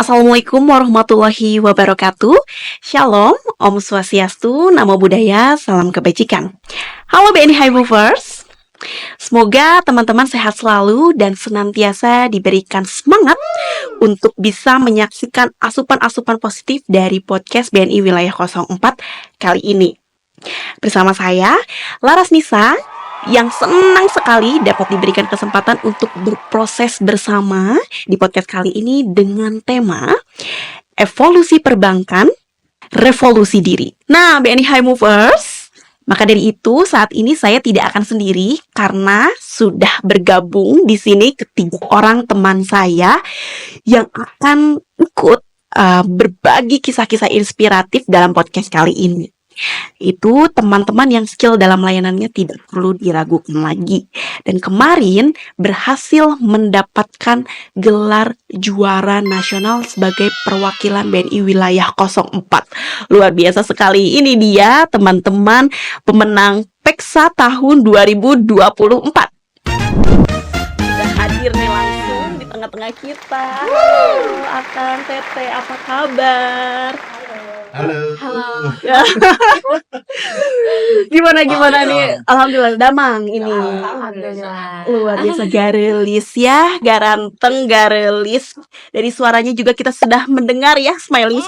Assalamualaikum warahmatullahi wabarakatuh. Shalom, Om Swastiastu, Namo Buddhaya, Salam Kebajikan. Halo BNI High Movers. Semoga teman-teman sehat selalu dan senantiasa diberikan semangat untuk bisa menyaksikan asupan-asupan positif dari podcast BNI Wilayah 04 kali ini. Bersama saya, Laras Nisa, yang senang sekali dapat diberikan kesempatan untuk berproses bersama di podcast kali ini dengan tema Evolusi Perbankan, Revolusi Diri. Nah, BNI High Movers, maka dari itu saat ini saya tidak akan sendiri karena sudah bergabung di sini ketiga orang teman saya yang akan ikut berbagi kisah-kisah inspiratif dalam podcast kali ini. Itu teman-teman yang skill dalam layanannya tidak perlu diragukan lagi. Dan kemarin berhasil mendapatkan gelar juara nasional sebagai perwakilan BNI Wilayah 04. Luar biasa sekali. Ini dia teman-teman pemenang PEKSA tahun 2024. Sudah hadir nih langsung di tengah-tengah kita. Halo Akang Teteh, apa kabar? Halo. Gimana nih? Alhamdulillah damang ini. Alhamdulillah. Luar biasa garelis ya, garanteng garelis. Dari suaranya juga kita sudah mendengar ya, smiling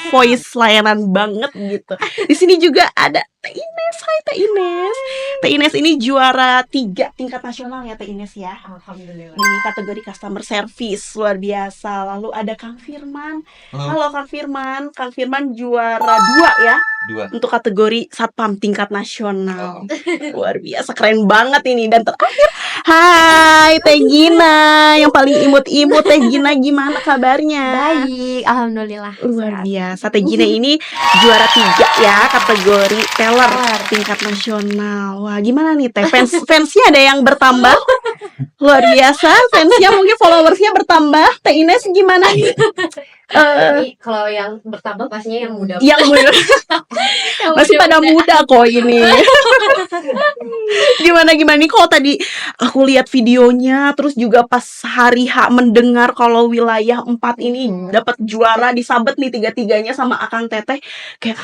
voice, layanan banget gitu. Di sini juga ada Teh Ines. Hai Teh Ines. Teh Ines ini juara 3 tingkat nasional ya Teh Ines ya. Alhamdulillah. Di kategori customer service, luar biasa. Lalu ada Kang Firman. Halo Kang Firman. Kang Firman juara 2 ya. 2. Untuk kategori satpam tingkat nasional. Luar biasa, keren banget ini. Dan terakhir, hai Teh Gina, yang paling imut-imut. Teh Gina gimana kabarnya? Baik, alhamdulillah. Luar biasa, Teh Gina ini juara 3 ya, kategori teller tingkat nasional. Wah, gimana nih Teh? Fansnya ada yang bertambah? Luar biasa, fansnya mungkin followersnya bertambah. Teh Ines gimana nih? Ini kalau yang bertambah pastinya yang muda. Yang muda. Masih pada muda kok ini. Gimana nih kalau tadi aku lihat videonya, terus juga pas hari H mendengar kalau wilayah 4 ini dapat juara, disabet nih 3-tiganya sama Akang Teteh, kayak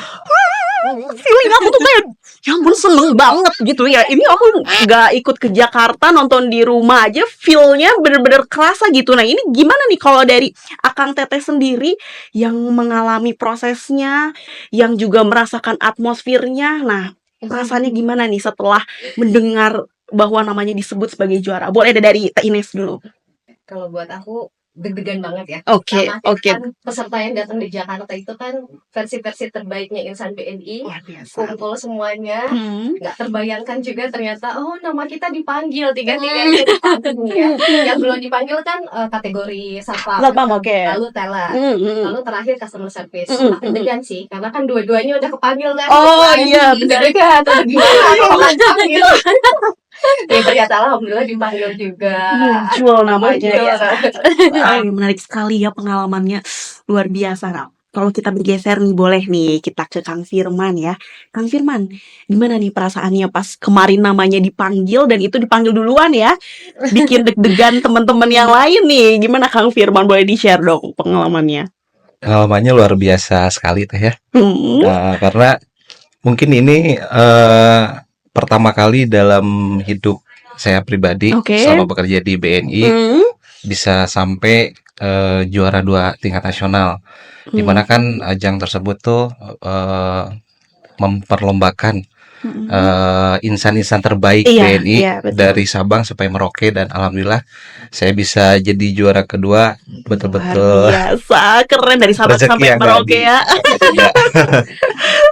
feeling aku tuh kayak ya ampun seneng banget gitu ya. Ini aku gak ikut ke Jakarta, nonton di rumah aja, feel-nya bener-bener kerasa gitu. Nah ini gimana nih kalau dari Akang Teteh sendiri yang mengalami prosesnya, yang juga merasakan atmosfernya. Nah, perasaannya gimana nih setelah mendengar bahwa namanya disebut sebagai juara? Boleh dari Teh Ines dulu. Kalau buat aku deg-degan banget ya. Oke. Kan peserta yang datang di Jakarta itu kan versi-versi terbaiknya insan BNI. Luar biasa. Kumpul semuanya. Nggak terbayangkan juga ternyata nama kita dipanggil 3-tiganya dipanggil ya. Yang belum dipanggil kan kategori satpam. Oke. Lalu teller. Lalu terakhir customer service. Deg-degan sih, karena kan dua-duanya udah kepanggil kan. Oh iya, deg-degan. Gimana? Ya ternyata alhamdulillah dipanggil juga. Muncul namanya ya. Ya. Menarik sekali ya pengalamannya, luar biasa. Nah, kalau kita bergeser nih, boleh nih kita ke Kang Firman ya. Kang Firman, gimana nih perasaannya pas kemarin namanya dipanggil dan itu dipanggil duluan ya? Bikin deg-degan teman-teman yang lain nih. Gimana Kang Firman, boleh di-share dong pengalamannya? Pengalamannya luar biasa sekali Teh ya. Karena mungkin ini pertama kali dalam hidup saya pribadi selama bekerja di BNI bisa sampai juara 2 tingkat nasional. Dimana kan ajang tersebut tuh memperlombakan insan-insan terbaik BNI dari Sabang sampai Merauke, dan alhamdulillah saya bisa jadi juara kedua. Betul-betul biasa, keren, dari Sabang sampai Merauke ya.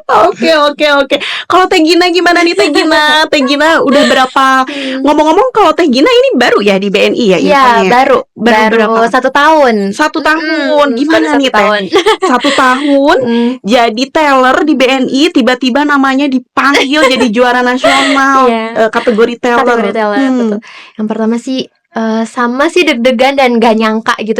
Oke. Kalau Teh Gina gimana nih Teh Gina? Teh Gina udah berapa? Ngomong-ngomong, kalau Teh Gina ini baru ya di BNI ya? Iya, baru berapa? 1 tahun. 1 tahun. Gimana nih Teh? 1 tahun jadi teller di BNI, tiba-tiba namanya dipanggil jadi juara nasional kategori teller. Betul. Yang pertama sih sama sih deg-degan dan gak nyangka gitu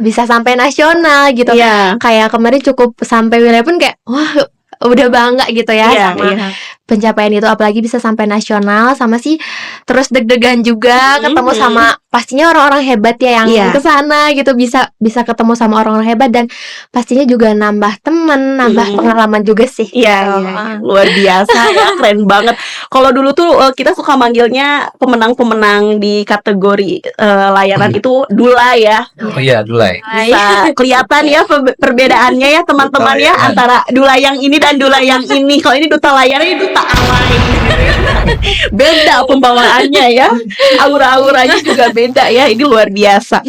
bisa sampai nasional gitu. Kayak kemarin cukup sampai wilayah pun kayak wah udah bangga gitu ya sama pencapaian itu, apalagi bisa sampai nasional. Sama sih terus deg-degan juga ketemu sama pastinya orang-orang hebat ya yang kesana gitu, bisa ketemu sama orang-orang hebat, dan pastinya juga nambah temen, nambah pengalaman juga sih. Iya, luar biasa ya, keren banget. Kalau dulu tuh kita suka manggilnya pemenang-pemenang di kategori layanan itu Dula ya. Oh iya, Dulai. Bisa kelihatan ya perbedaannya ya teman-teman ya, antara Dula yang ini dan Dula yang ini. Kalau ini duta layanan, ini duta alay. Beda pembawaannya ya, aura-auranya juga beda ya. Ini luar biasa.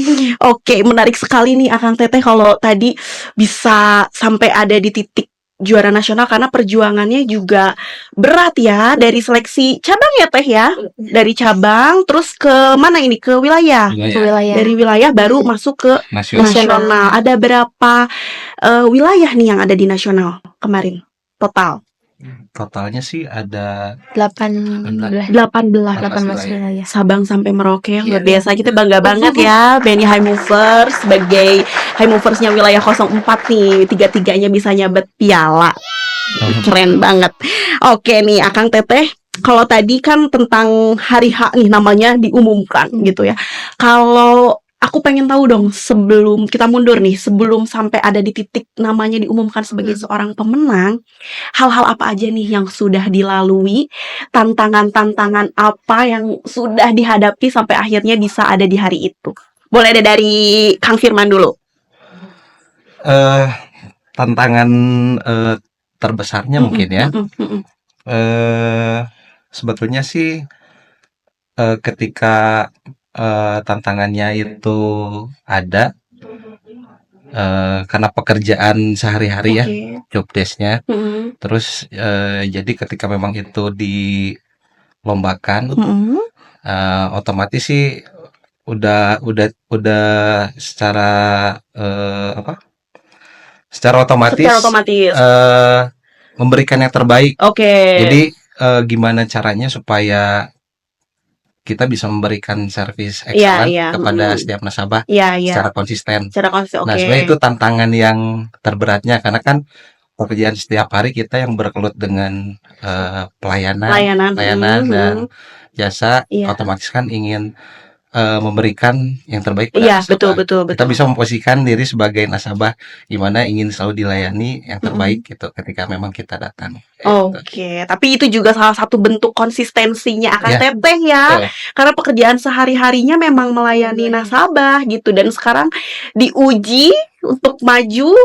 Oke, menarik sekali nih Akang Teteh kalau tadi bisa sampai ada di titik juara nasional, karena perjuangannya juga berat ya, dari seleksi cabang ya Teh ya, dari cabang terus ke mana ini, ke wilayah. Dari wilayah baru masuk ke nasional. Ada berapa wilayah nih yang ada di nasional kemarin total? Totalnya sih ada 18 wilayah. Sabang sampai Merauke, luar biasa. Kita bangga banget ya BNI High Movers sebagai High Moversnya wilayah 04 nih, tiga-tiganya bisa nyabet piala. Keren banget. Oke nih Akang Teteh, kalau tadi kan tentang hari H nih namanya diumumkan gitu ya. Kalau aku pengen tahu dong, sebelum kita mundur nih, sebelum sampai ada di titik namanya diumumkan sebagai seorang pemenang, hal-hal apa aja nih yang sudah dilalui, tantangan-tantangan apa yang sudah dihadapi sampai akhirnya bisa ada di hari itu? Boleh ada dari Kang Firman dulu. Tantangan terbesarnya mungkin ya. Sebetulnya sih ketika tantangannya itu ada karena pekerjaan sehari-hari ya, job desk-nya. Terus jadi ketika memang itu dilombakan, otomatis sih udah secara secara otomatis memberikan yang terbaik. Jadi gimana caranya supaya kita bisa memberikan servis excellent kepada setiap nasabah secara konsisten. Nah, sebenarnya itu tantangan yang terberatnya, karena kan pekerjaan setiap hari kita yang berkelut dengan pelayanan dan jasa, otomatis kan ingin memberikan yang terbaik pada nasabah. Betul. Kita bisa memposisikan diri sebagai nasabah gimana ingin selalu dilayani yang terbaik gitu ketika memang kita datang. Oke, tapi itu juga salah satu bentuk konsistensinya Akang Teteh ya. Karena pekerjaan sehari-harinya memang melayani nasabah gitu, dan sekarang diuji untuk maju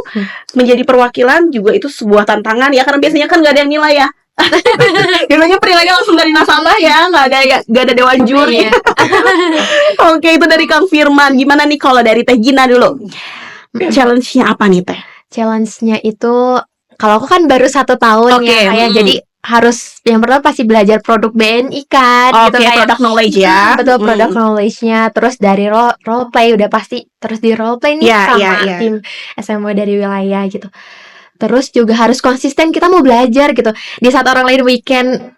menjadi perwakilan juga itu sebuah tantangan ya, karena biasanya kan nggak ada yang nilai ya. Biasanya penilainya langsung dari nasabah ya, nggak ada dewan juri. Oke, itu dari Kang Firman. Gimana nih kalau dari Teh Gina dulu? Challenge-nya apa nih Teh? Challenge-nya itu, kalau aku kan baru 1 tahun ya, jadi harus yang pertama pasti belajar produk BNI kan, gitu kayak product knowledge ya. Betul, product knowledge-nya. Terus dari role play udah pasti terus di role play nih sama tim SMO dari wilayah gitu. Terus juga harus konsisten, kita mau belajar gitu. Di saat orang lain weekend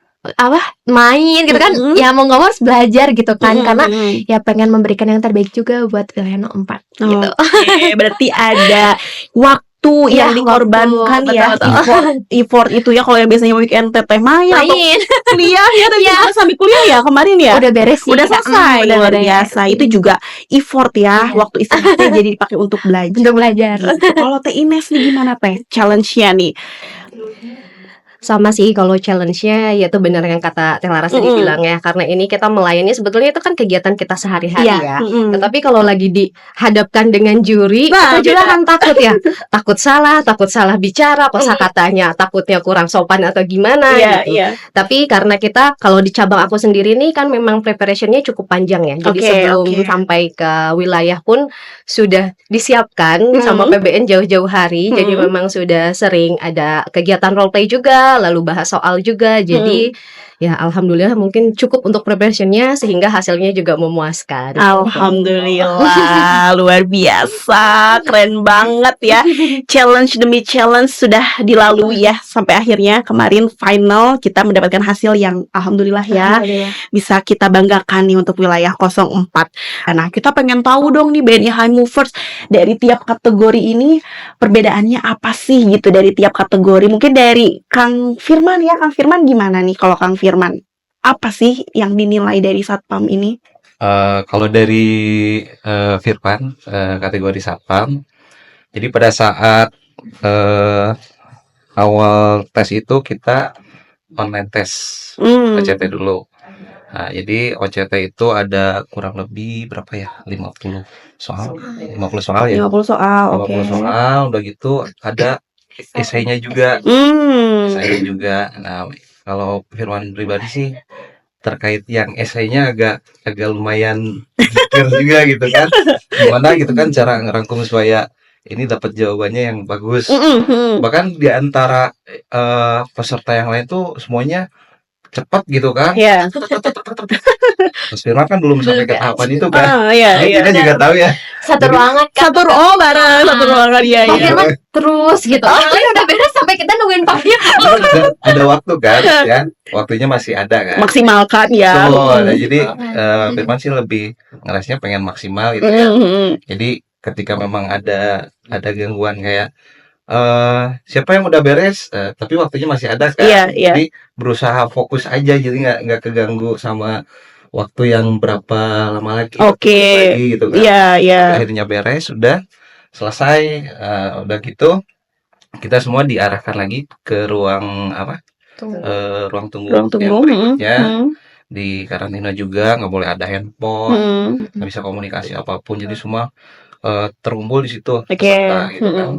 main gitu kan, ya mau nggak mau harus belajar gitu kan, karena ya pengen memberikan yang terbaik juga buat wilayah 04 gitu. Berarti ada waktu yang dikorbankan ya, effort itu ya. Kalau yang biasanya weekend Teteh main atau kuliah ya, dan juga sambil kuliah ya kemarin ya udah beres sih, udah selesai. Luar biasa. Itu juga effort ya, waktu istirahatnya jadi dipakai untuk belajar. Kalau Teh Ines nih gimana Teh challenge-nya nih? Sama sih kalau challenge-nya, yaitu benar yang kata Teh Laras tadi bilang ya, karena ini kita melayani sebetulnya itu kan kegiatan kita sehari-hari ya. Tetapi kalau lagi dihadapkan dengan juri, kita juga kan takut ya, takut salah bicara, kosakatanya takutnya kurang sopan atau gimana gitu. Tapi karena kita kalau di cabang aku sendiri nih kan memang preparationnya cukup panjang ya. Jadi sebelum sampai ke wilayah pun sudah disiapkan sama PBN jauh-jauh hari. Jadi memang sudah sering ada kegiatan role play juga, lalu bahas soal juga. Jadi ya alhamdulillah mungkin cukup untuk preparationnya sehingga hasilnya juga memuaskan. Alhamdulillah, luar biasa, keren banget ya. Challenge demi challenge sudah dilalui ya, sampai akhirnya kemarin final kita mendapatkan hasil yang alhamdulillah ya, bisa kita banggakan nih untuk wilayah 04. Nah, kita pengen tahu dong nih BNI High Movers, dari tiap kategori ini perbedaannya apa sih gitu dari tiap kategori. Mungkin dari Kang Firman ya, Kang Firman gimana nih kalau Kang Firman? Apa sih yang dinilai dari Satpam ini? Kalau dari Firman, kategori Satpam, jadi pada saat awal tes itu kita online tes OCT dulu. Nah, jadi OCT itu ada kurang lebih berapa ya? 50 soal ya. 50 soal, oke. 50 soal, udah gitu ada esainya juga. Esainya juga. Nah, kalau Firman pribadi sih terkait yang esainya agak lumayan mikir juga gitu kan. Gimana gitu kan cara ngerangkum supaya ini dapat jawabannya yang bagus. Bahkan di antara peserta yang lain tuh semuanya cepat gitu kan. Iya. Mas Firman kan belum sampai ke tahapan itu kan. Iya. Kita juga tahu ya. Satu ruangan kan. Satu ruangan ya. Pak Firman terus gitu. Orang lain udah beres sampai kita nungguin Pak Firman. Ada waktu kan, ya. Waktunya masih ada kan. Maksimalkan ya. Nah, jadi Firman sih lebih ngerasanya pengen maksimal gitu ya. Jadi ketika memang ada gangguan kayak siapa yang udah beres tapi waktunya masih ada kan. Jadi berusaha fokus aja, jadi nggak keganggu sama waktu yang berapa lama lagi. Lagi gitu kan. Akhirnya beres, sudah selesai, udah gitu kita semua diarahkan lagi ke ruang ruang tunggu yang berikutnya. Di karantina juga nggak boleh ada handphone, nggak bisa komunikasi apapun, jadi semua terkumpul di situ. Gitu kan.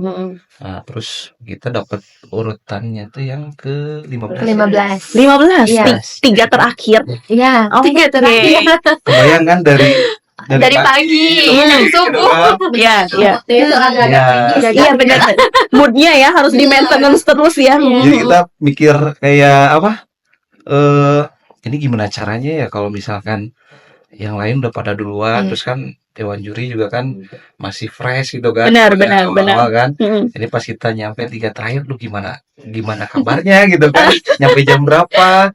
Nah, terus kita dapat urutannya tuh yang ke 15. 15. Iya. Tiga terakhir. Iya, Tiga terakhir. Kebayang kan dari pagi dari subuh. Iya. Itu agak Iya benar. Moodnya ya harus di maintenance terus ya. Jadi kita mikir kayak apa? Ini gimana caranya ya kalau misalkan yang lain udah pada duluan, terus kan dewan juri juga kan masih fresh gitu kan. Benar. Kan. Jadi pas kita nyampe 3 terakhir, lu gimana kabarnya gitu kan? Nyampe jam berapa?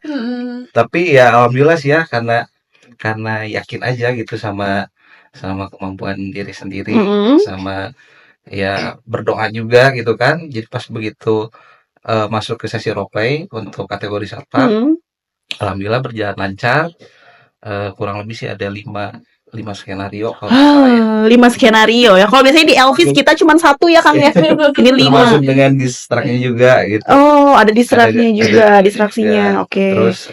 Tapi ya alhamdulillah sih ya, karena yakin aja gitu sama kemampuan diri sendiri, sama ya berdoa juga gitu kan. Jadi pas begitu masuk ke sesi roleplay untuk kategori Satpam, alhamdulillah berjalan lancar. Kurang lebih sih ada 5 skenario kalau 5 skenario ya. Kalau biasanya di Elvis kita cuma 1 ya Kang ya. Ini 5. Termasuk dengan distraknya juga gitu. Oh, ada distraknya juga, distraksinya. Oke. Terus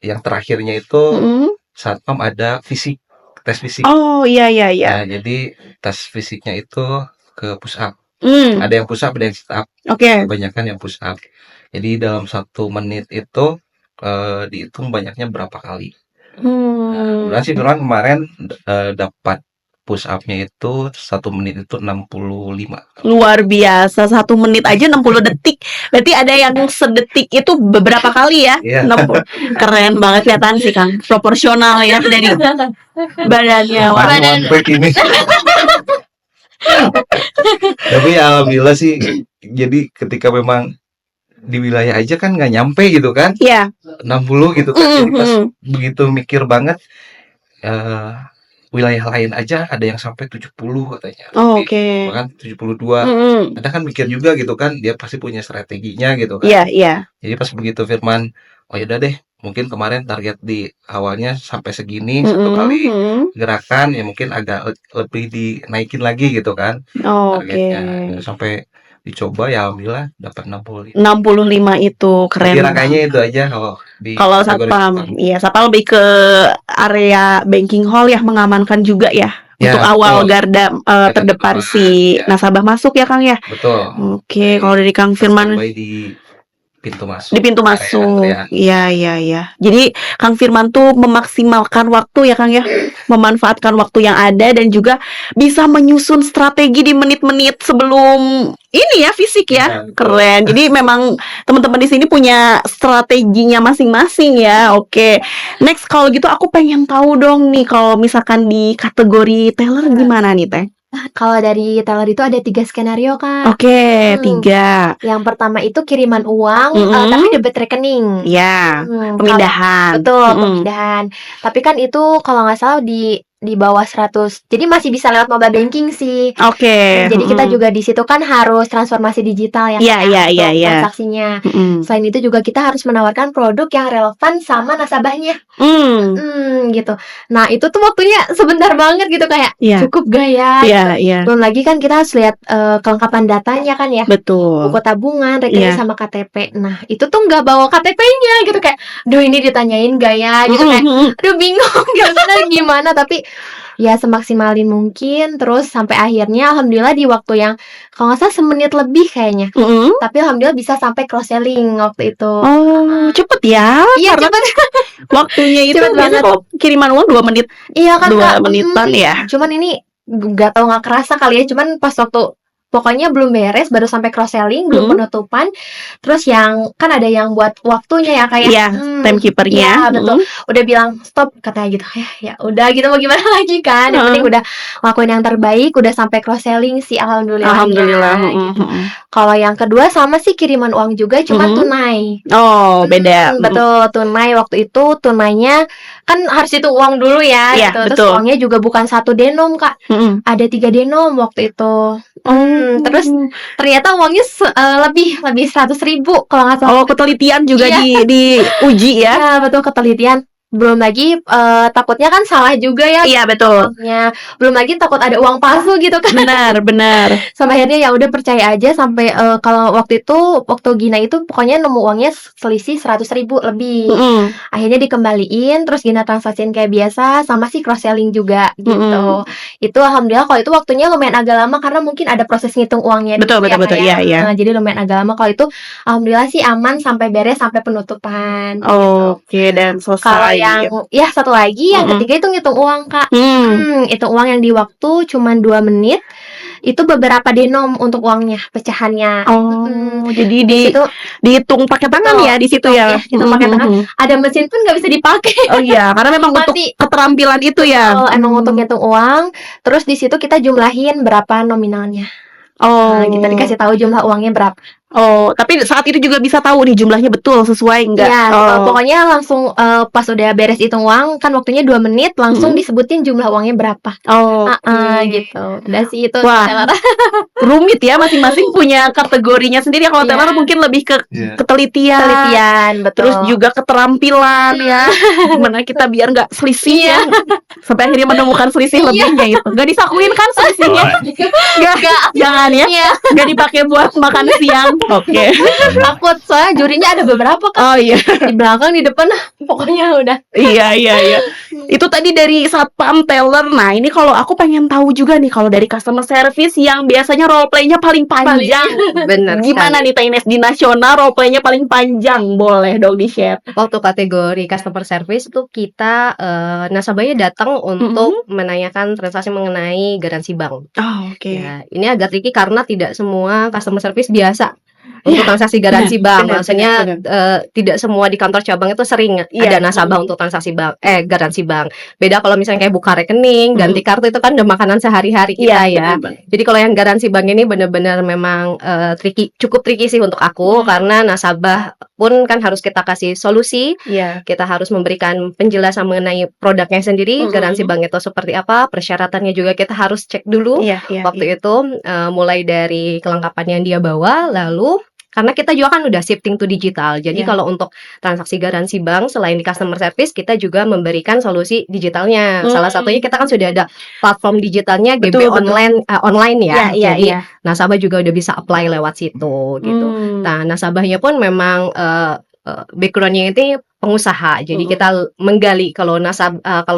yang terakhirnya itu Satpam ada tes fisik. Oh, iya. Nah, jadi tes fisiknya itu ke push up. Ada yang push up, ada yang sit up. Kebanyakan yang push up. Jadi dalam 1 menit itu dihitung banyaknya berapa kali. Nah, sih kemarin dapat push up-nya itu 1 menit itu 65. Luar biasa, 1 menit aja 60 detik. Berarti ada yang sedetik itu beberapa kali ya. 60. Keren banget kelihatan sih Kang. Proporsional ya dari badannya. Ini. Tapi alhamdulillah sih, jadi ketika memang di wilayah aja kan nggak nyampe gitu kan. 60 gitu kan. Jadi pas begitu mikir banget, wilayah lain aja ada yang sampai 70 katanya. Bahkan 72. Ada kan mikir juga gitu kan, dia pasti punya strateginya gitu kan. Jadi pas begitu Firman, oh yaudah deh, mungkin kemarin target di awalnya sampai segini, 1 kali gerakan ya mungkin agak lebih dinaikin lagi gitu kan. Targetnya sampai dicoba ya alhamdulillah dapat 65 itu keren. Kira-kira itu aja kalau Satpam. Iya, Satpam lebih ke area banking hall ya, mengamankan juga ya untuk awal garda terdepan si nasabah masuk ya Kang ya. Betul. Kalau dari Kang Firman di pintu masuk. Di pintu masuk. Iya. Jadi Kang Firman tuh memaksimalkan waktu ya Kang ya, memanfaatkan waktu yang ada dan juga bisa menyusun strategi di menit-menit sebelum ini ya fisik ya. Keren. Jadi memang teman-teman di sini punya strateginya masing-masing ya. Oke. Next kalau gitu aku pengen tahu dong nih kalau misalkan di kategori teller gimana nih Teh? Kalau dari teller itu ada 3 skenario, Kak. Oke, 3. Yang pertama itu kiriman uang, tapi debit rekening. Ya, pemindahan. Betul, pemindahan. Tapi kan itu kalau nggak salah di bawah 100. Jadi masih bisa lewat mobile banking sih. Oke. Jadi kita juga di situ kan harus transformasi digital ya. Iya. Transaksinya. Selain itu juga kita harus menawarkan produk yang relevan sama nasabahnya. Gitu. Nah, itu tuh waktunya sebentar banget gitu kayak cukup gak ya? Iya. Belum lagi kan kita harus lihat kelengkapan datanya kan ya. Betul. Buku tabungan, rekening sama KTP. Nah, itu tuh nggak bawa KTP-nya gitu kayak, aduh ini ditanyain gak ya? Gitu kayak, aduh bingung gimana tapi ya semaksimalin mungkin. Terus sampai akhirnya alhamdulillah di waktu yang kalau nggak salah semenit lebih kayaknya. Tapi alhamdulillah bisa sampai cross selling waktu itu. Oh, cepet ya? Iya cepet. Waktunya itu biasanya kalau kiriman uang 2 menit. Iya kan 2 menitan ya. Cuman ini nggak tahu nggak kerasa kali ya. Cuman pas waktu pokoknya belum beres, baru sampai cross selling, belum penutupan. Terus yang kan ada yang buat waktunya ya kayak timekeepernya. Betul. Udah bilang stop katanya gitu. Ya udah gitu mau gimana lagi kan. Yang penting udah lakuin yang terbaik, udah sampai cross selling sih alhamdulillah. Gitu. Kalau yang kedua sama sih kiriman uang juga cuma tunai. Oh, beda. Betul, tunai waktu itu tunainya kan harus itu uang dulu ya gitu. Terus uangnya juga bukan 1 denom, Kak. Ada 3 denom waktu itu. Terus ternyata uangnya lebih 100.000 kalau nggak salah. Oh, ketelitian juga diuji ya? Iya betul, ketelitian. Belum lagi takutnya kan salah juga ya. Iya betul. Belum lagi takut ada uang palsu gitu kan. Benar. Sampai akhirnya ya udah percaya aja sampai kalau waktu Gina itu pokoknya nemu uangnya selisih 100.000 lebih. Akhirnya dikembaliin, terus Gina transaksiin kayak biasa, sama sih cross selling juga gitu. Itu alhamdulillah kalau itu waktunya lumayan agak lama karena mungkin ada proses ngitung uangnya. Betul. Iya. Jadi lumayan agak lama. Kalau itu alhamdulillah sih aman sampai beres sampai penutupan. Oke, dan selesai. Yang satu lagi yang ketiga itu ngitung uang, Kak. Hitung uang yang di waktu cuma 2 menit. Itu beberapa denom untuk uangnya, pecahannya. Jadi dihitung pakai tangan ya di situ ya. Hitung pakai tangan. Ada mesin pun nggak bisa dipakai. Oh iya, karena memang untuk keterampilan itu ya. Emang untuk ngitung uang. Terus di situ kita jumlahin berapa nominalnya. Kita dikasih tahu jumlah uangnya berapa. Oh, tapi saat itu juga bisa tahu nih jumlahnya betul sesuai enggak? Iya, pokoknya langsung pas udah beres hitung uang kan waktunya 2 menit langsung disebutin jumlah uangnya berapa. Gitu. Udah sih itu. Wah, rumit ya, masing-masing punya kategorinya sendiri. Kalau teller mungkin lebih ke ketelitian, betul. Terus juga keterampilan ya. Gimana kita biar nggak selisih ya. Sampai akhirnya menemukan selisih lebihnya itu. Nggak disakuin kan selisihnya? Nggak. Jangan ya. Nggak dipakai buat makan siang. Oke. Takut soalnya jurinya ada beberapa kan. Oh iya. Di belakang, di depan, pokoknya udah. Iya. Itu tadi dari satpam teller. Nah, ini kalau aku pengen tahu juga nih kalau dari customer service yang biasanya role play-nya paling panjang. Bener. Gimana nih Tines di nasional role play-nya paling panjang? Boleh dong di-share. Waktu kategori customer service itu kita nasabahnya datang untuk menanyakan transaksi mengenai garansi bank. Oke. Ya, ini agak tricky karena tidak semua customer service biasa untuk transaksi garansi bank. Maksudnya tidak semua di kantor cabang itu sering ada nasabah untuk transaksi bank, garansi bank. Beda kalau misalnya kayak buka rekening, ganti kartu itu kan udah makanan sehari-hari kita ya. Jadi kalau yang garansi bank ini benar-benar memang cukup tricky sih untuk aku karena nasabah pun kan harus kita kasih solusi. Kita harus memberikan penjelasan mengenai produknya sendiri, garansi bank itu seperti apa, persyaratannya juga kita harus cek dulu. Waktu itu mulai dari kelengkapan yang dia bawa, lalu karena kita juga kan udah shifting to digital. Jadi kalau untuk transaksi garansi bank selain di customer service kita juga memberikan solusi digitalnya. Salah satunya kita kan sudah ada platform digitalnya GB online ya. Jadi nasabah juga udah bisa apply lewat situ gitu. Nah, nasabahnya pun memang backgroundnya ini pengusaha. Jadi kita menggali kalau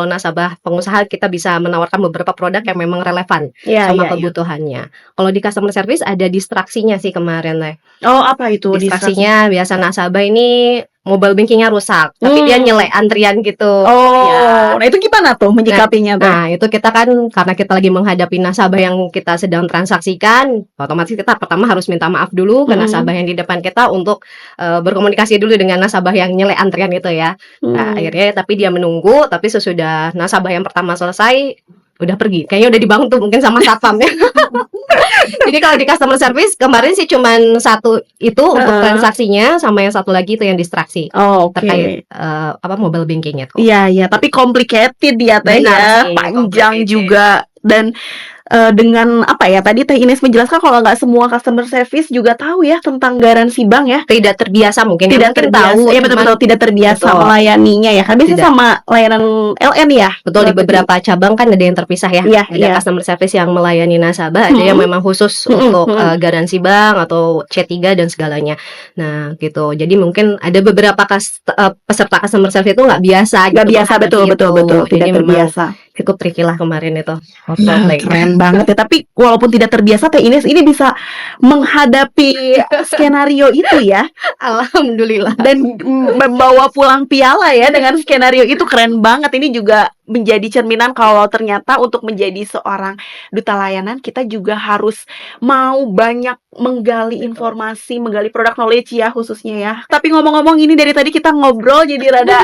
nasabah pengusaha kita bisa menawarkan beberapa produk yang memang relevan sama kebutuhannya. Kalau di customer service ada distraksinya sih kemarin Oh, apa itu distraksinya? Biasa nasabah ini mobile bankingnya rusak, tapi dia nyele antrian gitu. Oh, ya. Nah itu gimana tuh menyikapinya tuh? Nah itu kita kan karena kita lagi menghadapi nasabah yang kita sedang transaksikan, otomatis kita pertama harus minta maaf dulu ke nasabah yang di depan kita untuk berkomunikasi dulu dengan nasabah yang nyele antrian itu ya. Nah, akhirnya tapi dia menunggu, tapi sesudah nasabah yang pertama selesai udah pergi, kayaknya udah dibangun tuh mungkin sama satpam ya. Jadi kalau di customer service kemarin sih cuman satu itu untuk transaksinya, sama yang satu lagi itu yang distraksi terkait mobile bankingnya tuh. Iya, tapi complicated ya Teh ya, panjang juga dan dengan apa ya tadi Teh Ines menjelaskan kalau nggak semua customer service juga tahu ya tentang garansi bank ya, tidak terbiasa mungkin tahu ya, betul tidak terbiasa melayaninya ya kan, biasanya sama layanan LN ya, betul. Di beberapa cabang kan ada yang terpisah ya, ada customer service yang melayani nasabah, ada yang memang khusus untuk garansi bank atau C3 dan segalanya. Nah gitu, jadi mungkin ada beberapa peserta customer service itu nggak biasa, betul tidak terbiasa. Cukup tricky lah kemarin itu. Keren banget ya. Tapi walaupun tidak terbiasa Teh Ines ini bisa menghadapi skenario itu ya. Alhamdulillah. Dan membawa pulang piala ya dengan skenario itu, keren banget. Ini juga menjadi cerminan kalau ternyata untuk menjadi seorang duta layanan kita juga harus mau banyak menggali informasi, menggali product knowledge ya khususnya ya. Tapi ngomong-ngomong ini dari tadi kita ngobrol jadi rada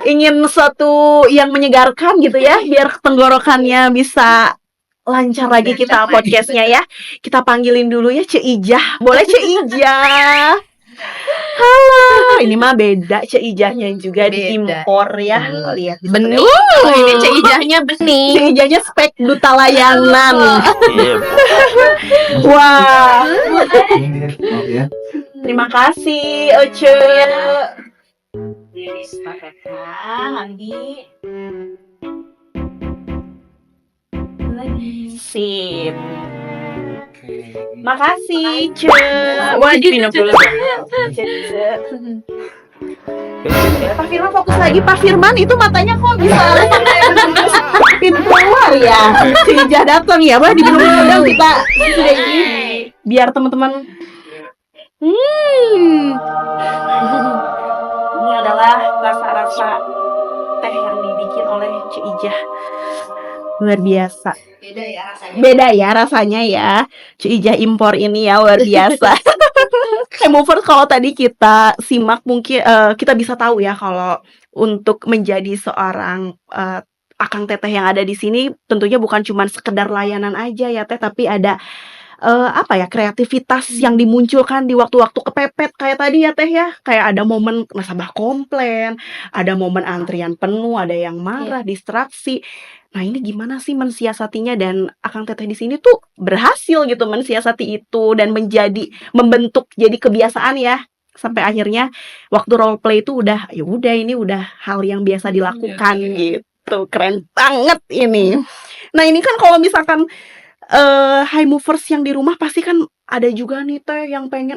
ingin sesuatu yang menyegarkan gitu ya, biar tenggorokannya bisa lancar lagi kita podcastnya ya. Kita panggilin dulu ya Ce Ijah. Boleh Ce Ijah? Halo, ini mah beda Ce Ijahnya juga diimpor ya. Lihat benih. Ini Ce Ijahnya benih. Ce Ijahnya spek duta layanan. Wah. Terima kasih Oce. Sip. Makasih, Ce. Wah, minum dulu. Pak Firman fokus lagi. Pak Firman itu matanya kok bisa pintu keluar ya. Si Ijah datang ya, boleh diminum dulu kita sudah ini biar teman-teman. Ini adalah rasa-rasa teh yang dibikin oleh Ce Ijah. Luar biasa. Beda ya rasanya ya. Ce Ijah impor ini ya luar biasa. Movers kalau tadi kita simak mungkin kita bisa tahu ya kalau untuk menjadi seorang akang teteh yang ada di sini tentunya bukan cuma sekedar layanan aja ya Teh, tapi ada kreativitas yang dimunculkan di waktu-waktu kepepet kayak tadi ya Teh ya. Kayak ada momen nasabah komplain, ada momen antrian penuh, ada yang marah, distraksi. Nah, ini gimana sih mensiasatinya, dan akang teteh di sini tuh berhasil gitu mensiasati itu dan membentuk jadi kebiasaan ya. Sampai akhirnya waktu role play itu udah ini udah hal yang biasa dilakukan gitu. Keren banget ini. Nah, ini kan kalau misalkan high movers yang di rumah pasti kan ada juga nih Teh yang pengen,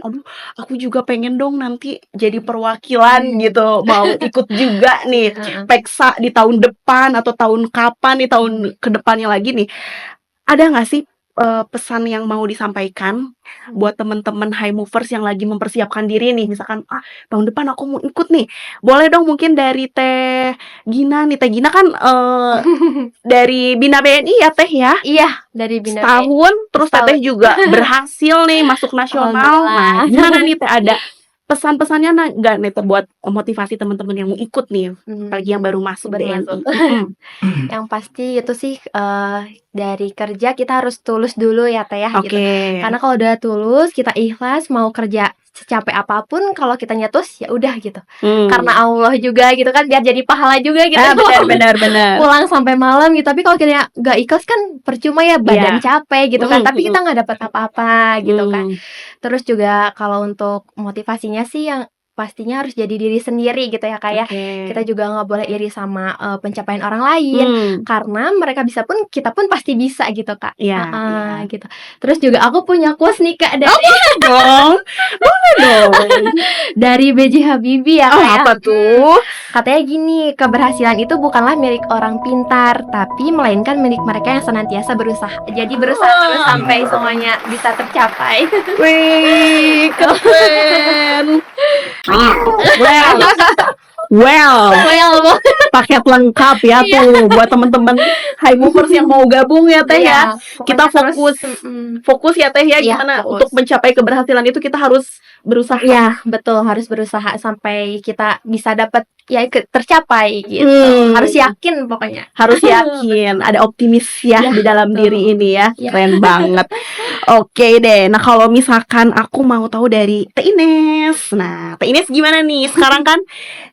aku juga pengen dong nanti jadi perwakilan gitu, mau ikut juga nih Peksa di tahun depan atau tahun kapan nih, tahun kedepannya lagi nih. Ada nggak sih pesan yang mau disampaikan buat teman-teman high movers yang lagi mempersiapkan diri nih, misalkan tahun depan aku mau ikut nih, boleh dong mungkin dari Teh Gina nih. Teh Gina kan dari Bina BNI ya Teh ya. Iya, dari Bina setahun BNI. Terus Teteh juga berhasil nih masuk nasional. Nah, gimana nih Teh, ada pesan-pesannya nggak nih buat motivasi teman-teman yang mau ikut nih, apalagi yang baru masuk BNI? Yang pasti itu sih dari kerja kita harus tulus dulu ya Teh ya. Gitu. Karena kalau udah tulus, kita ikhlas mau kerja secapek apapun, kalau kita nyetus ya udah gitu. Karena Allah juga gitu kan, biar jadi pahala juga gitu. Benar. Pulang sampai malam gitu. Tapi kalau kita nggak ikhlas kan percuma ya, badan capek gitu kan. Tapi kita nggak dapat apa-apa gitu kan. Terus juga kalau untuk motivasinya sih yang pastinya harus jadi diri sendiri gitu ya, kayak kita juga nggak boleh iri sama pencapaian orang lain, karena mereka bisa pun kita pun pasti bisa gitu Kak. Gitu. Terus juga aku punya quotes nih Kak dari boleh dong dari B.J. Habibie ya Kak. Apa tuh? Katanya gini, keberhasilan itu bukanlah milik orang pintar, tapi melainkan milik mereka yang senantiasa berusaha. Jadi berusaha terus sampai semuanya bisa tercapai. Wih, keren. Well, paket lengkap ya tuh buat teman-teman high movers yang mau gabung ya Teh ya. Kita fokus ya Teh ya, gimana untuk mencapai keberhasilan itu kita harus berusaha. Ya, betul, harus berusaha sampai kita bisa dapat ya tercapai gitu. Harus yakin pokoknya. Harus yakin, ada optimis ya di dalam diri ini ya. Keren banget. Oke deh. Nah, kalau misalkan aku mau tahu dari Teh Ines. Nah, Teh Ines gimana nih? Sekarang kan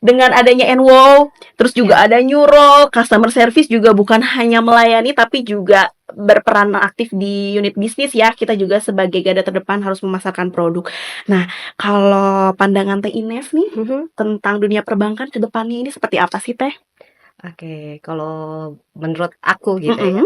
dengan adanya Enwow, terus juga ada New Role, customer service juga bukan hanya melayani tapi juga berperan aktif di unit bisnis ya. Kita juga sebagai garda terdepan harus memasarkan produk. Nah, kalau pandangan Teh Ines nih tentang dunia perbankan ke depannya ini seperti apa sih Teh? Oke, kalau menurut aku gitu ya,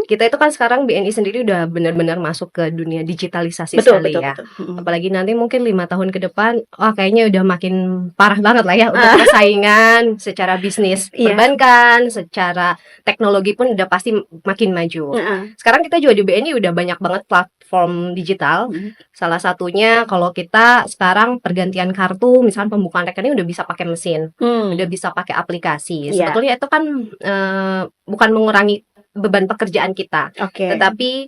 kita itu kan sekarang BNI sendiri udah benar-benar masuk ke dunia digitalisasi sekali ya. Apalagi nanti mungkin 5 tahun ke depan, kayaknya udah makin parah banget lah ya untuk persaingan secara bisnis perbankan, secara teknologi pun udah pasti makin maju. Sekarang kita juga di BNI udah banyak banget platform digital. Salah satunya kalau kita sekarang pergantian kartu, misalnya pembukaan rekening udah bisa pakai mesin, udah bisa pakai aplikasi. Sebetulnya itu kan bukan mengurangi beban pekerjaan kita, tetapi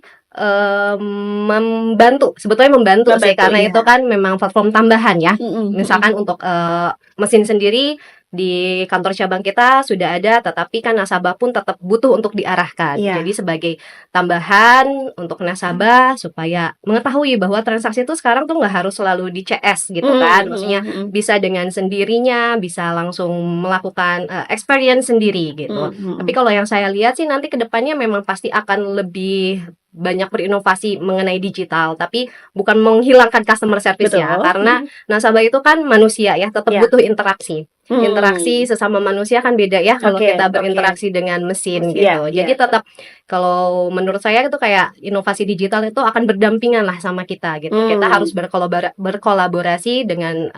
sebetulnya membantu sih, karena itu kan memang platform tambahan ya. Misalkan untuk mesin sendiri di kantor cabang kita sudah ada, tetapi kan nasabah pun tetap butuh untuk diarahkan. Jadi sebagai tambahan untuk nasabah supaya mengetahui bahwa transaksi itu sekarang tuh nggak harus selalu di CS gitu kan. Maksudnya bisa dengan sendirinya, bisa langsung melakukan experience sendiri gitu. Tapi kalau yang saya lihat sih nanti kedepannya memang pasti akan lebih banyak berinovasi mengenai digital, tapi bukan menghilangkan customer service ya, karena nasabah itu kan manusia ya, tetap butuh interaksi. Interaksi sesama manusia kan beda ya kalau kita berinteraksi dengan mesin gitu. Jadi tetap kalau menurut saya itu kayak inovasi digital itu akan berdampingan lah sama kita gitu. Kita harus berkolaborasi dengan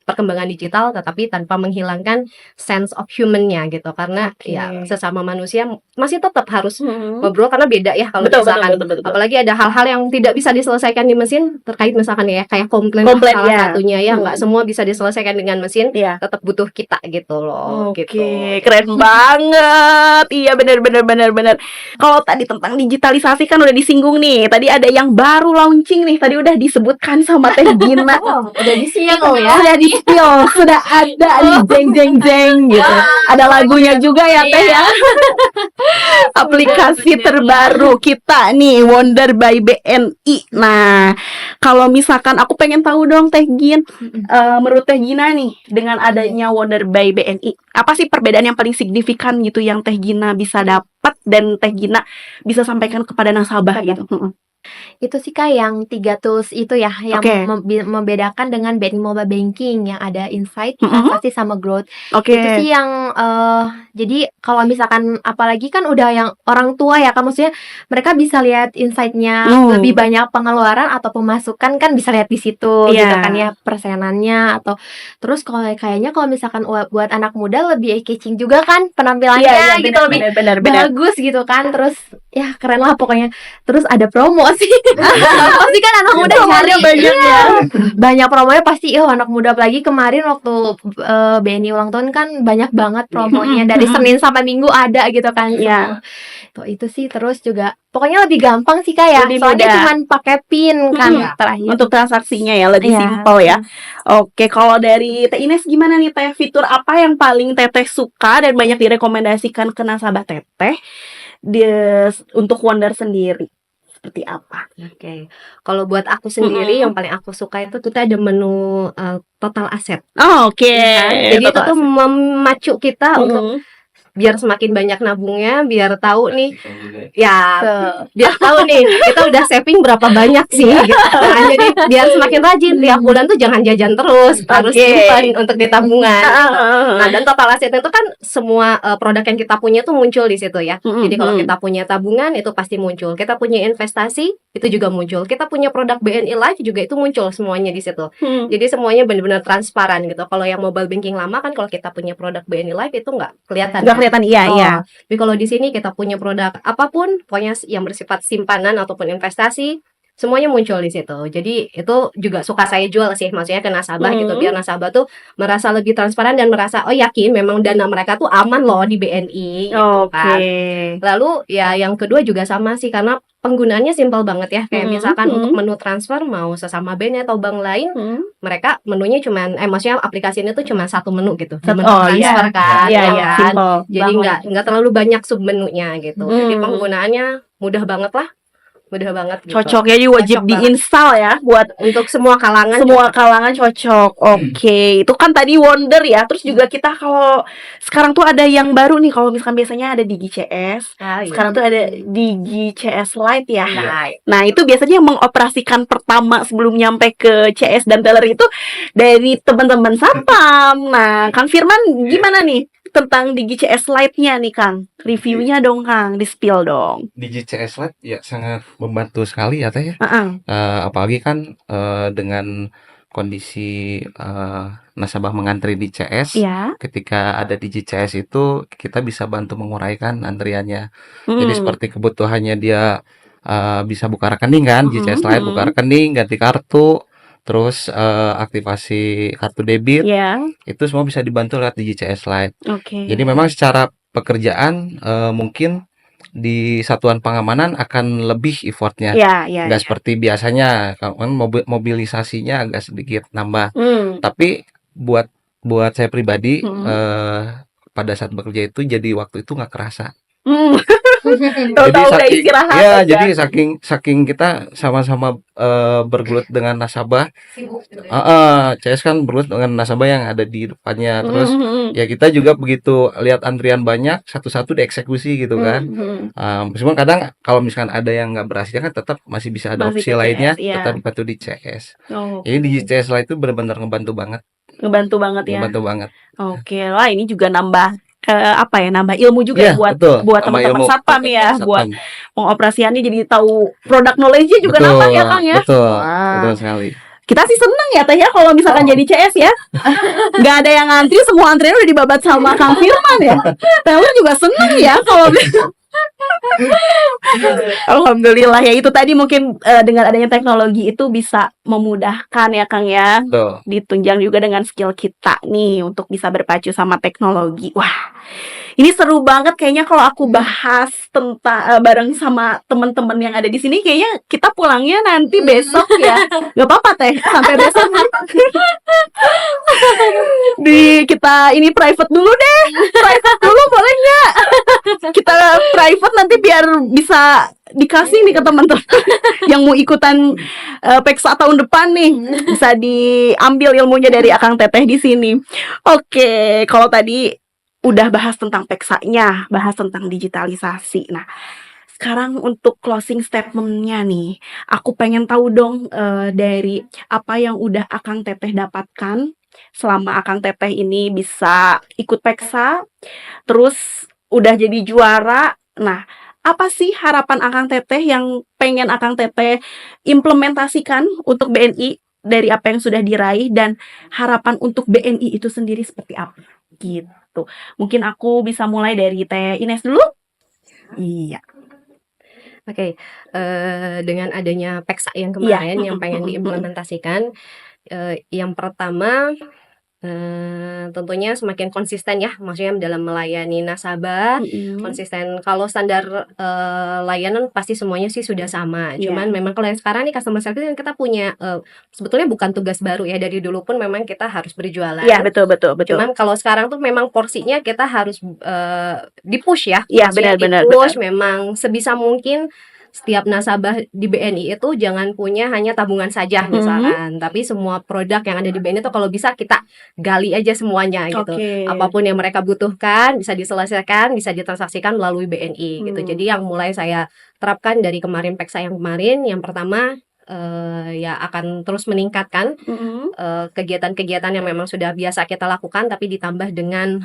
perkembangan digital, tetapi tanpa menghilangkan sense of human-nya gitu. Karena ya sesama manusia masih tetap harus ngobrol, karena beda ya kalau misalkan apalagi ada hal-hal yang tidak bisa diselesaikan di mesin, terkait misalkan ya kayak komplain salah satunya ya, nggak semua bisa diselesaikan dengan mesin, tetap butuh kita gitu loh. Gitu. Keren banget. Iya, benar. Kalau tadi tentang digitalisasi kan udah disinggung nih. Tadi ada yang baru launching nih. Tadi udah disebutkan sama Teh Gina. Udah di-spill ya. Udah di-spill. Sudah ada nih jeng gitu. Ada lagunya juga ya Teh ya. Aplikasi terbaru kita nih, Wonder by BNI. Nah, kalau misalkan aku pengen tahu dong Teh Gin, menurut Teh Gina nih dengan adanya Wonder by BNI, apa sih perbedaan yang paling signifikan gitu yang Teh Gina bisa dapat dan Teh Gina bisa sampaikan kepada nasabah gitu? Itu sih Kak yang 3 tools itu ya yang membedakan dengan BNI Mobile Banking yang ada insight, transaksi sama growth. Itu sih yang jadi kalau misalkan apalagi kan udah yang orang tua ya kan, maksudnya mereka bisa lihat insight-nya, lebih banyak pengeluaran atau pemasukan kan bisa lihat di situ gitu kan ya, persenannya atau terus kayaknya kalau misalkan buat anak muda lebih eye-catching juga kan penampilannya gitu, lebih bagus gitu kan, terus ya keren lah pokoknya. Terus ada promo sih. Pasti kan anak muda cari banyak promonya pasti. Anak muda apalagi kemarin waktu BNI ulang tahun kan banyak banget promonya dari Senin sampai Minggu ada gitu kan. Itu sih. Terus juga pokoknya lebih gampang sih kayak soalnya cuman pakai PIN kan terakhir. Untuk transaksinya ya lebih simpel ya. Oke, kalau dari Teh Ines gimana nih Teh? Fitur apa yang paling Teteh suka dan banyak direkomendasikan ke nasabah Teteh untuk Wonder sendiri? Seperti apa? Kalau buat aku sendiri yang paling aku suka itu kita ada menu total aset. Jadi itu tuh memacu kita untuk biar semakin banyak nabungnya, biar tahu nih, ya, biar tahu nih kita udah saving berapa banyak sih. Gitu. Nah, jadi biar semakin rajin tiap bulan tuh jangan jajan terus, harus simpan untuk di tabungan. Nah, dan total aset itu kan semua produk yang kita punya tuh muncul di situ ya. Jadi kalau kita punya tabungan itu pasti muncul. Kita punya investasi itu juga muncul. Kita punya produk BNI Life juga itu muncul semuanya di situ. Jadi semuanya benar-benar transparan gitu. Kalau yang mobile banking lama kan kalau kita punya produk BNI Life itu nggak kelihatan. Iya. Tapi kalau di sini kita punya produk apapun, pokoknya yang bersifat simpanan ataupun investasi, semuanya muncul di situ. Jadi itu juga suka saya jual sih, maksudnya ke nasabah gitu, biar nasabah tuh merasa lebih transparan dan merasa yakin memang dana mereka tuh aman loh di BNI. Gitu kan. Lalu ya yang kedua juga sama sih, karena penggunaannya simpel banget ya. Kayak misalkan untuk menu transfer mau sesama BNI atau bank lain, mereka menunya cuman maksudnya aplikasi ini tuh cuma satu menu gitu. Menu transfer kan. Jadi nggak terlalu banyak sub menunya gitu. Jadi penggunaannya mudah banget lah. Mudah banget gitu. Cocok ya, jadi wajib diinstal ya buat untuk semua kalangan. Semua kalangan cocok. Oke, itu kan tadi Wonder ya. Terus juga kita kalau sekarang tuh ada yang baru nih, kalau misalkan biasanya ada Digi CS. Sekarang tuh ada Digi CS Lite ya. Nah, itu biasanya yang mengoperasikan pertama sebelum nyampe ke CS dan teller itu dari teman-teman Sapam. Nah, Kang Firman gimana nih tentang Digi CS Lite-nya nih Kang? Reviewnya dong Kang, di-spill dong. Digi CS Lite ya sangat membantu sekali ya Teh ya. Apalagi kan dengan kondisi nasabah mengantri di CS, ketika ada Digi CS itu kita bisa bantu menguraikan antriannya. Jadi seperti kebutuhannya dia bisa buka rekening kan, Digi CS Lite buka rekening, ganti kartu, terus aktivasi kartu debit, itu semua bisa dibantu lewat Digi CS Lite. Jadi memang secara pekerjaan mungkin di satuan pengamanan akan lebih effortnya, nggak seperti biasanya kan mobilisasinya agak sedikit nambah. Tapi buat saya pribadi pada saat bekerja itu jadi waktu itu nggak kerasa. Jadi saking kita sama-sama bergelut dengan nasabah. CS kan bergelut dengan nasabah yang ada di depannya. Terus ya kita juga begitu lihat antrian banyak, satu-satu dieksekusi gitu kan. Meskipun kadang kalau misalkan ada yang nggak berhasil kan tetap masih bisa ada opsi lainnya, tetap dibantu di CS. Jadi di CS lah itu benar-benar ngebantu banget. Ngebantu banget. Oke, wah ini juga nambah nambah ilmu juga buat teman-teman Sapam ya, buat pengoperasiannya, jadi tahu produk knowledge-nya juga nambah ya Kang ya. Betul sekali. Kita sih seneng ya Teh ya kalau misalkan jadi CS ya. Nggak ada yang ngantri, semua antrian udah dibabat sama Kang Firman ya. Teller juga seneng ya kalau Alhamdulillah ya, itu tadi mungkin dengan adanya teknologi itu bisa memudahkan ya Kang ya. Ditunjang juga dengan skill kita nih untuk bisa berpacu sama teknologi. Wah, ini seru banget kayaknya kalau aku bahas tentang bareng sama teman-teman yang ada di sini. Kayaknya kita pulangnya nanti besok ya. Gak apa-apa Teh, sampai besok. Kita ini private dulu deh. Private dulu boleh nggak? Kita private nanti biar bisa dikasih nih ke teman-teman yang mau ikutan Peksa tahun depan nih, bisa diambil ilmunya dari Akang Teteh di sini. Oke, kalau tadi udah bahas tentang Peksanya, bahas tentang digitalisasi. Nah, sekarang untuk closing statement-nya nih, aku pengen tahu dong dari apa yang udah Akang Teteh dapatkan selama Akang Teteh ini bisa ikut Peksa, terus udah jadi juara. Nah, apa sih harapan Akang Teteh yang pengen Akang Teteh implementasikan untuk BNI dari apa yang sudah diraih, dan harapan untuk BNI itu sendiri seperti apa? Gitu. Mungkin aku bisa mulai dari Teh Ines dulu. Iya. Oke, dengan adanya Peksa yang kemarin yang pengen diimplementasikan, yang pertama tentunya semakin konsisten ya, maksudnya dalam melayani nasabah, konsisten. Kalau standar layanan pasti semuanya sih sudah sama. Cuman memang kalau yang sekarang nih customer service kan kita punya sebetulnya bukan tugas baru ya, dari dulu pun memang kita harus berjualan. Iya, betul. Cuman kalau sekarang tuh memang porsinya kita harus di-push ya. Iya, benar. Di-push memang sebisa mungkin setiap nasabah di BNI itu jangan punya hanya tabungan saja misalkan, tapi semua produk yang ada di BNI itu kalau bisa kita gali aja semuanya gitu. Apapun yang mereka butuhkan bisa diselesaikan, bisa ditransaksikan melalui BNI gitu. Jadi yang mulai saya terapkan dari kemarin Peksa yang kemarin, yang pertama ya akan terus meningkatkan kegiatan-kegiatan yang memang sudah biasa kita lakukan, tapi ditambah dengan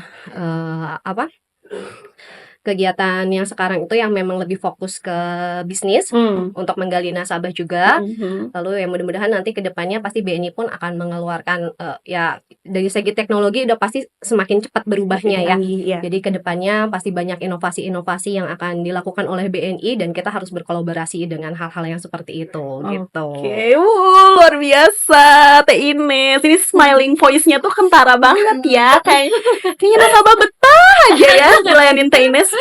kegiatan yang sekarang itu yang memang lebih fokus ke bisnis untuk menggali nasabah juga. Lalu ya mudah-mudahan nanti ke depannya pasti BNI pun akan mengeluarkan ya dari segi teknologi udah pasti semakin cepat berubahnya ya. Jadi ke depannya pasti banyak inovasi-inovasi yang akan dilakukan oleh BNI dan kita harus berkolaborasi dengan hal-hal yang seperti itu gitu. Luar biasa Teh Ines. Ini smiling voice-nya tuh kentara banget ya. Kayaknya nasabah betah aja ya ngelayanin Teh Ines.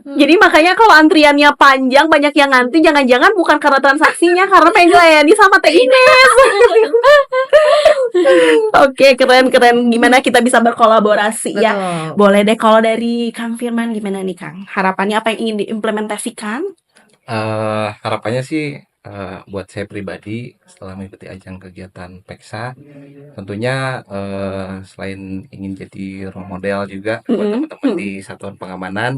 Jadi makanya kalau antriannya panjang, banyak yang ngantri, jangan-jangan bukan karena transaksinya, karena pengen dilayani sama Teh Ines. Oke, keren-keren. Gimana kita bisa berkolaborasi ya? Boleh deh, kalau dari Kang Firman gimana nih Kang? Harapannya apa yang ingin diimplementasikan? Harapannya sih buat saya pribadi setelah mengikuti ajang kegiatan Peksa, tentunya selain ingin jadi role model juga buat teman-teman di satuan pengamanan,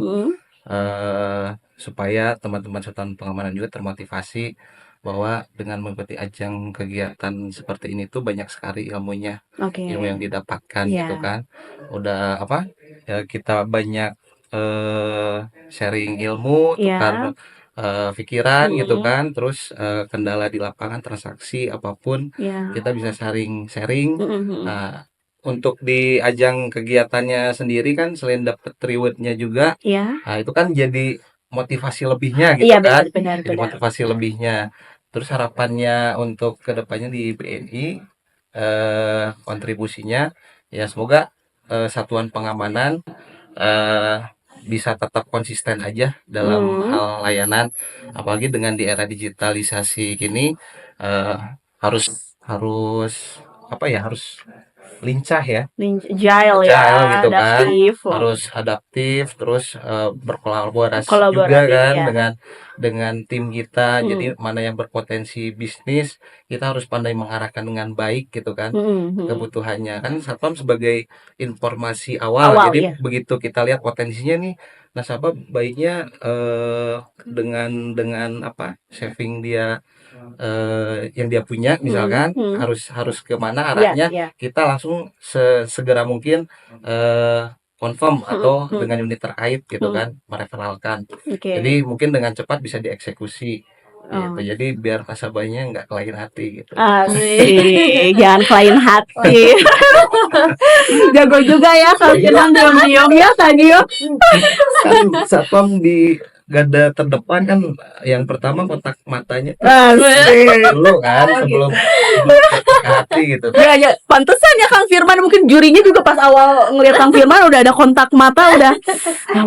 supaya teman-teman satuan pengamanan juga termotivasi bahwa dengan mengikuti ajang kegiatan seperti ini tuh banyak sekali ilmunya, ilmu yang didapatkan gitu kan. Udah ya kita banyak sharing ilmu, tukar pikiran gitu kan, terus kendala di lapangan, transaksi apapun kita bisa sharing. Nah, untuk di ajang kegiatannya sendiri kan selain dapat rewardnya juga, nah itu kan jadi motivasi lebihnya gitu kan, jadi motivasi lebihnya. Terus harapannya untuk kedepannya di BNI, kontribusinya ya semoga satuan pengamanan bisa tetap konsisten aja dalam hal layanan, apalagi dengan di era digitalisasi gini, harus lincah ya, Agile gitu adaptif. kan, harus adaptif, terus berkolaborasi juga kan dengan tim kita. Jadi mana yang berpotensi bisnis kita harus pandai mengarahkan dengan baik gitu kan, kebutuhannya kan Satpam sebagai informasi awal. Jadi begitu kita lihat potensinya nih nasabah, baiknya dengan saving dia yang dia punya misalkan, harus kemana arahnya, kita langsung segera mungkin confirm atau dengan unit terkait gitu kan, mereferalkan. Jadi mungkin dengan cepat bisa dieksekusi gitu. Jadi biar nasabahnya nggak kelain hati gitu. Asik, jangan kelain hati. Jago juga ya kalau kita diam-diam ya tadi ya. Satpam di garda terdepan kan yang pertama kontak matanya dulu kan, sebelum hati gitu. Ya, pantesan ya Kang Firman, mungkin jurinya juga pas awal ngelihat Kang Firman udah ada kontak mata, udah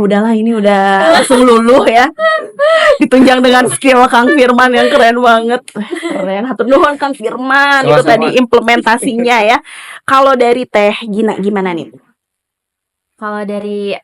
udahlah ini udah langsung luluh ya. Ditunjang dengan skill Kang Firman yang keren banget. Keren, hatur nuhun Kang Firman. Itu tadi implementasinya ya. Kalau dari Teh Gina gimana nih? Kalau dari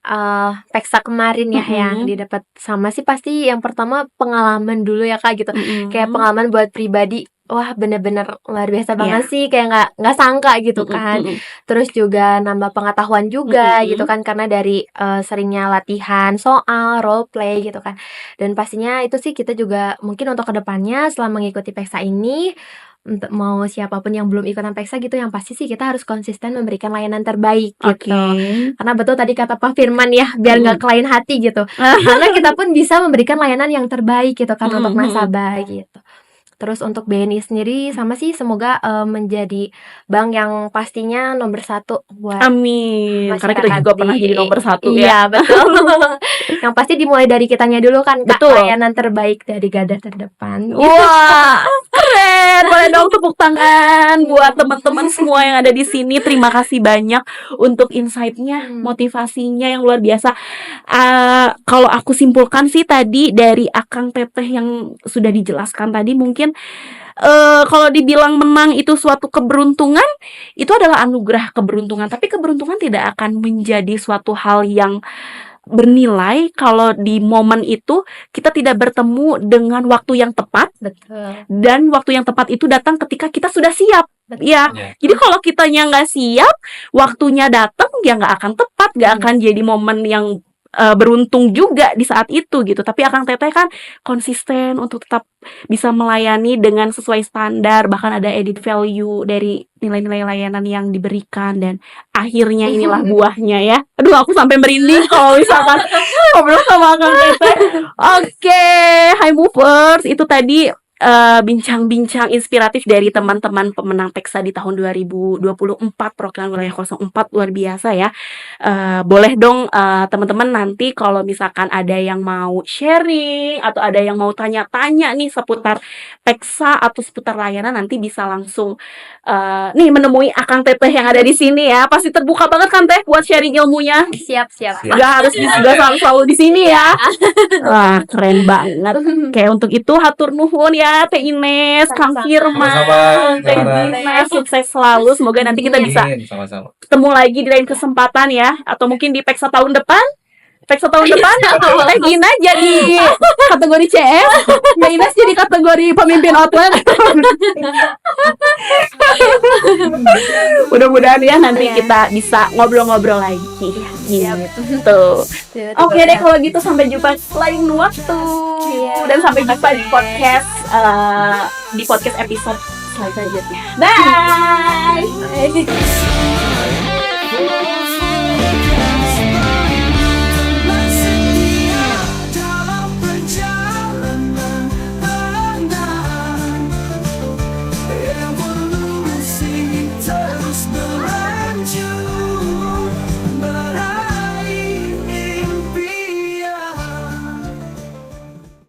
Peksa kemarin ya yang didapat sama sih pasti yang pertama pengalaman dulu ya Kak gitu. Kayak pengalaman buat pribadi, wah bener-bener luar biasa banget sih, kayak nggak sangka gitu kan. Terus juga nambah pengetahuan juga gitu kan, karena dari seringnya latihan soal, role play gitu kan. Dan pastinya itu sih kita juga mungkin untuk kedepannya setelah mengikuti Peksa ini, untuk mau siapapun yang belum ikutan Peksa gitu, yang pasti sih kita harus konsisten memberikan layanan terbaik gitu. Karena betul tadi kata Pak Firman ya, biar nggak kelain hati gitu. Karena kita pun bisa memberikan layanan yang terbaik gitu kan untuk nasabah gitu. Terus untuk BNI sendiri sama sih, semoga menjadi bank yang pastinya nomor 1 buat amin. Karena kita juga pernah jadi nomor 1 ya. Iya betul. Yang pasti dimulai dari kitanya dulu kan Kak, layanan terbaik dari garda terdepan. Wah, keren. Boleh dong tepuk tangan buat teman-teman semua yang ada di sini. Terima kasih banyak untuk insight-nya, motivasinya yang luar biasa. Kalau aku simpulkan sih tadi dari Akang Teteh yang sudah dijelaskan tadi, mungkin kalau dibilang menang itu suatu keberuntungan, itu adalah anugerah keberuntungan. Tapi keberuntungan tidak akan menjadi suatu hal yang bernilai kalau di momen itu kita tidak bertemu dengan waktu yang tepat. Betul. Dan waktu yang tepat itu datang ketika kita sudah siap. Betul. Ya, jadi kalau kitanya nggak siap, waktunya datang ya nggak akan tepat, nggak akan jadi momen yang beruntung juga di saat itu gitu. Tapi Akang Teteh kan konsisten untuk tetap bisa melayani dengan sesuai standar, bahkan ada added value dari nilai-nilai layanan yang diberikan, dan akhirnya inilah buahnya ya. Aduh, aku sampai merinding kalau misalkan ngobrol sama Akang Teteh. Oke, High Movers, itu tadi bincang-bincang inspiratif dari teman-teman pemenang PEKSA di tahun 2024 Perwakilan Wilayah 04. Luar biasa ya. Boleh dong teman-teman nanti kalau misalkan ada yang mau sharing atau ada yang mau tanya-tanya nih seputar PEKSA atau seputar layanan, nanti bisa langsung nih menemui Akang Teteh yang ada di sini ya. Pasti terbuka banget kan Teh buat sharing ilmunya. Siap. Gak harus selalu di sini ya. Wah, keren banget. Kayak untuk itu hatur nuhun ya Teh Ines, Kang Firman, Teh Ines, sukses selalu. Semoga nanti kita bisa ketemu lagi di lain kesempatan ya, atau mungkin di PEKSA tahun depan. PEKSA tahun depan Teh Ina jadi kategori CS, Teh Ines jadi kategori pemimpin outlet. Mudah-mudahan ya nanti kita bisa ngobrol-ngobrol lagi gitu. Oke deh kalau gitu, sampai jumpa lain waktu. Dan sampai jumpa di podcast episode selanjutnya. Bye.